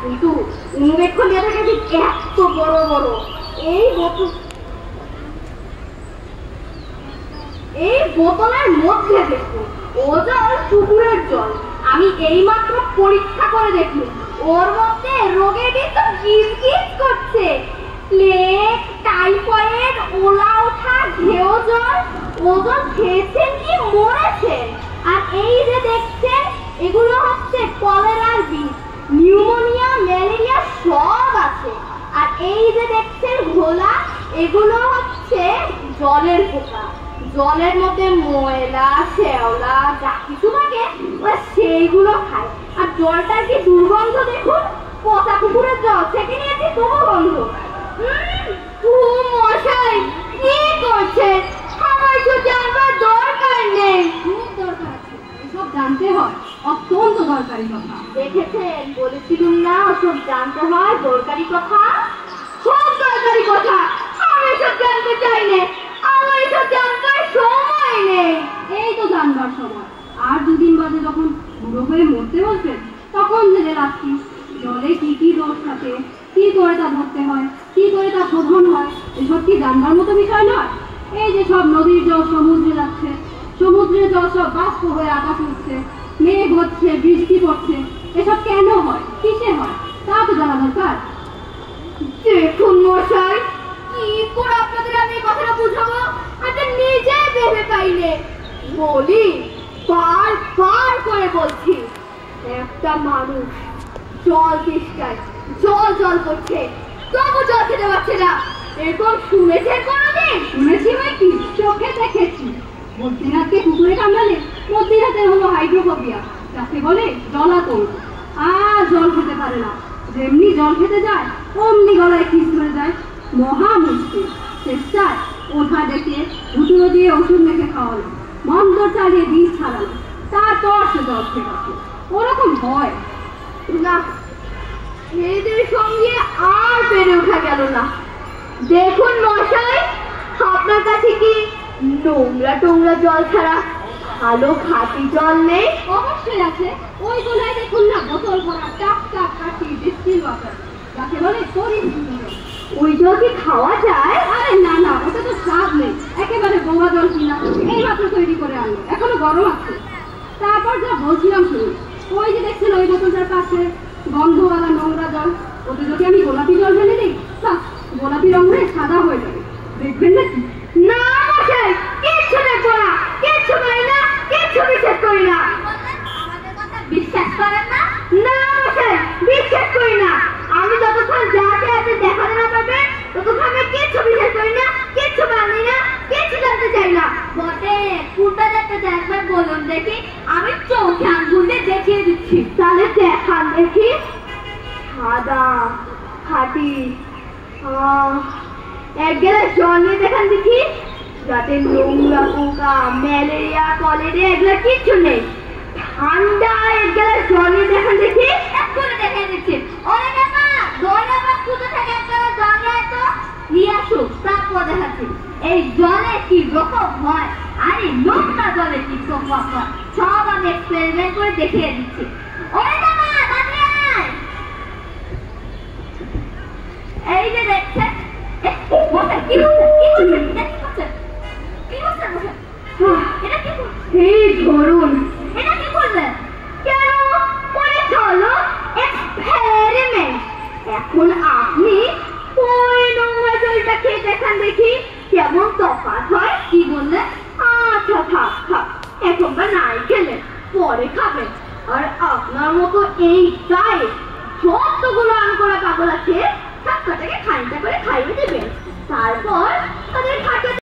কিন্তু উন্মেক্ষণ দেখা গেছে এত বড় বড় এই বোতলের মধ্যে দেখুন ও জল পুকুরের জল। আমি এইমাত্র পরীক্ষা করে দেখি ওর মধ্যে রোগের বিষ গিজ করছে। প্লেগ, টাইফয়েড, ওলা ওঠা, ঘেউ জ্বর, ও জল খেয়েছেন কি মরেছেন। আর এই যে দেখছেন এগুলো হচ্ছে কলেরার বিষ, নিউমোনিয়া, ম্যালেরিয়া সব আছে। আর এই যে দেখছেন ঘোলা, এগুলো হচ্ছে জলের পোকা। জলের মধ্যে ময়লা, শ্যাওলা যা কিছু থাকে ওরা সেইগুলো খায়। আর জলটার কি দুর্গন্ধ দেখুন, পচা পুকুরের জল থেকে নিয়েছি তবু গন্ধ। মশাই কি করছেন? আমার তো জানবার দরকার নেই। খুব দরকার আছে, এসব জানতে হয়, অত্যন্ত দরকারি কথা। দেখেছেন বলেছিলুম না ওসব জানতে হয়, দরকারি কথা, খুব দরকারি কথা। আমি এসব জানতে চাই না, আমার এসব জানবার সময় নেই। এই তো জানবার সময়, আর দুদিন বাদে যখন বুড়ো হয়ে মরতে বলছেন তখন জেনে রাখছি জলে কি কি দোষ থাকে, কি করে তা ধরতে হয়, কি করে তা শোধন হয়, এসব কি জানবার মতো বিষয় নয়। এই যে সব নদীর জল সমুদ্রে যাচ্ছে, সমুদ্রের জল সব বাষ্প হয়ে আকাশ উঠছে, মেঘ হচ্ছে, বৃষ্টি পড়ছে, এসব কেন হয়, কিসে হয় তা তো জানা দরকার। দেখুন মশাই, কি করে আপনাদের আমি এই কথাটা বুঝাবো, আমি নিজে ভেবে পাইলে। বলি, বার করে বলছি, একটা মানুষ জল তেষ্টায় জল করছে, তবু জল খেতে পারছে না। এরকম শুনেছেন কোনোদিন? শুনেছি ভাই, কি চোখে দেখেছি। মধ্যরাতকে কুকুরে কামড়ালে মধ্যরাতে হলো হাইড্রোফোবিয়া, যাকে বলে জলাতঙ্ক। আর জল খেতে পারে না, যেমনি জল খেতে যায় অমনি গলায় খিস ধরে যায়, মহা মুশকিল। চেষ্টায় ওঠা ডেকে ভুতুড়ো দিয়ে ওষুধ মেখে খাওয়ালো, মন্ত্র চালিয়ে বিষ ছাড়ালো, তারপর সে জল খেয়ে গেছে। ওরকম হয় না, এদের সঙ্গে আর পেরে ওঠা গেল না। দেখুন মশাই, আপনার কাছে কি নোংরা জল ছাড়া ভালো খাঁটি জল নেই? অবশ্যই আছে, ওই গোলায় দেখুন না বোতল ভরা টাটকা খাঁটি ডিস্টিল ওয়াটার, যাকে বলে পরিশুদ্ধ। ওই জল কি খাওয়া যায়? আরে না না, ওটা তো স্বাদ নেই, একেবারে বোমা জল কিনা, এই মাত্র তৈরি করে আনলো, এখনো গরম আছে। তারপর যা বলছিলাম শুনুন, ওই যে দেখছেন ওই বোতলটার পাশে গন্ধওয়ালা নোংরা জল, ওতে যদি আমি গোলাপি জল ঢেলে দিই, গোলাপি রং হয়ে সাদা হয়ে যাবে, দেখবেন নাকি? না মশাই, কিচ্ছু দেখবো না, কিচ্ছু করি না, কিচ্ছু বিশ্বাস করি না। আমাদের কথা বিশ্বাস করেন না? না মশাই, বিশ্বাস করি না। আমি যতক্ষণ যাকে আছে দেখাতে না পারবে ততক্ষণ আমি কিচ্ছু বিশ্বাস করি না, কিচ্ছু মানি না, কিচ্ছু জানতে চাই না। বটে, কোনটা দেখতে চাই একবার বলুন দেখি, আমি চোখে আঙ্গুল দিয়ে দেখিয়ে দিচ্ছি। তাহলে দেখান দেখি। সাদা খাঁটি এক গ্লাস জল নিয়ে দেখান দেখি, যাতে নোংরা পোকা, ম্যালেরিয়া, কলেরিয়া এগুলো কিচ্ছু নেই। ঠান্ডা এক গ্লাস জল নিয়ে দেখান দেখি। এক্ষুনি দেখিয়ে দিচ্ছি। ওরে বাবা, দৌড়ে বা খুঁজে থাকে এক গ্লাস জল নিয়ে তো নিয়ে আসুক, তারপর দেখাচ্ছি এই জলে কি রকম হয় আর এই নোংরা জলে কি প্রভাব হয়, সব আমি এক্সপেরিমেন্ট করে দেখিয়ে দিচ্ছি। ওরে বাবা, তাড়াতাড়ি আয়। এই যে দেখছেন, ধরুন এটা কি করলেন? কেন পরীক্ষা হলো, এক্সপেরিমেন্ট। এখন আপনি ওই নোংরা জলটা খেয়ে দেখান দেখি কেমন তফাৎ হয়। কি বললেন? আচ্ছা থাক, এখন বা নাই খেলেন, পরে খাবেন। আর আপনার মতো এই গায়ে